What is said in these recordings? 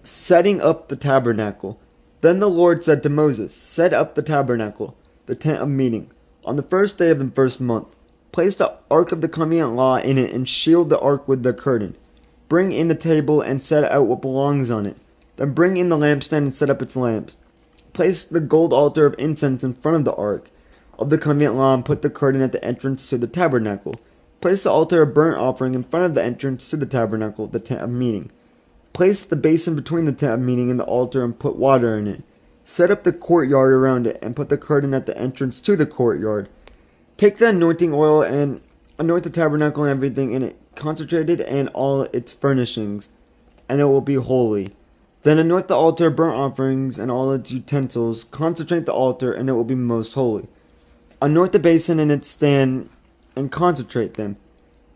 Setting up the tabernacle. Then the Lord said to Moses, Set up the tabernacle, the tent of meeting, on the first day of the first month. Place the ark of the covenant law in it and shield the ark with the curtain. Bring in the table and set out what belongs on it. Then bring in the lampstand and set up its lamps. Place the gold altar of incense in front of the ark of the covenant law and put the curtain at the entrance to the tabernacle. Place the altar of burnt offering in front of the entrance to the tabernacle, the tent of meeting. Place the basin between the tent of meeting and the altar and put water in it. Set up the courtyard around it and put the curtain at the entrance to the courtyard. Take the anointing oil and anoint the tabernacle and everything in it, consecrated and all its furnishings, and it will be holy. Then anoint the altar of burnt offerings and all its utensils, consecrate the altar, and it will be most holy. Anoint the basin and its stand, and consecrate them.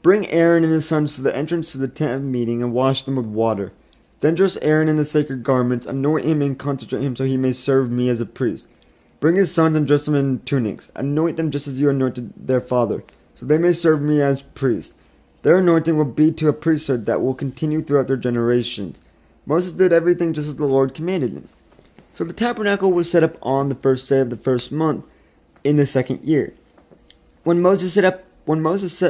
Bring Aaron and his sons to the entrance to the tent of meeting, and wash them with water. Then dress Aaron in the sacred garments, anoint him and consecrate him so he may serve me as a priest. Bring his sons and dress them in tunics. Anoint them just as you anointed their father, so they may serve me as priests. Their anointing will be to a priesthood that will continue throughout their generations. Moses did everything just as the Lord commanded him. So the tabernacle was set up on the first day of the first month in the second year. When Moses set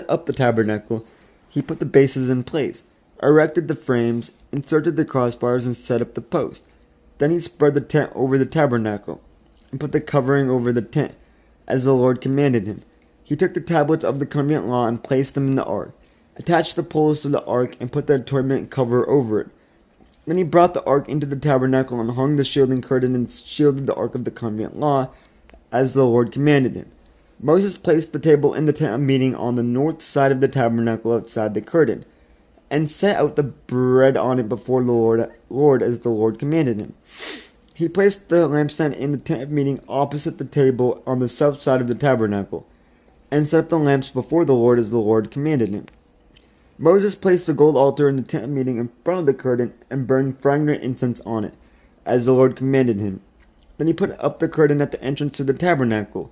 up the tabernacle, he put the bases in place, erected the frames, inserted the crossbars, and set up the post. Then he spread the tent over the tabernacle, and put the covering over the tent, as the Lord commanded him. He took the tablets of the covenant law and placed them in the ark, attached the poles to the ark, and put the atonement cover over it. Then he brought the ark into the tabernacle and hung the shielding curtain and shielded the ark of the covenant law, as the Lord commanded him. Moses placed the table in the tent of meeting on the north side of the tabernacle outside the curtain, and set out the bread on it before the Lord as the Lord commanded him. He placed the lampstand in the tent of meeting opposite the table on the south side of the tabernacle, and set up the lamps before the Lord as the Lord commanded him. Moses placed the gold altar in the tent of meeting in front of the curtain and burned fragrant incense on it, as the Lord commanded him. Then he put up the curtain at the entrance to the tabernacle.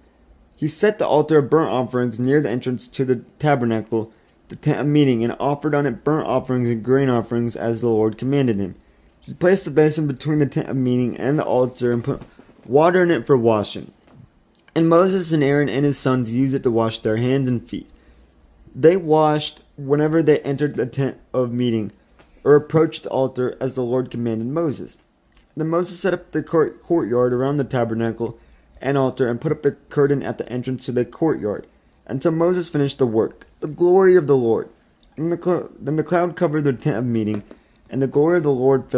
He set the altar of burnt offerings near the entrance to the tabernacle, the tent of meeting, and offered on it burnt offerings and grain offerings as the Lord commanded him. He placed the basin between the tent of meeting and the altar and put water in it for washing. And Moses and Aaron and his sons used it to wash their hands and feet. They washed whenever they entered the tent of meeting or approached the altar as the Lord commanded Moses. Then Moses set up the courtyard around the tabernacle and altar and put up the curtain at the entrance to the courtyard until Moses finished the work. The glory of the Lord. Then the cloud covered the tent of meeting, and the glory of the Lord filled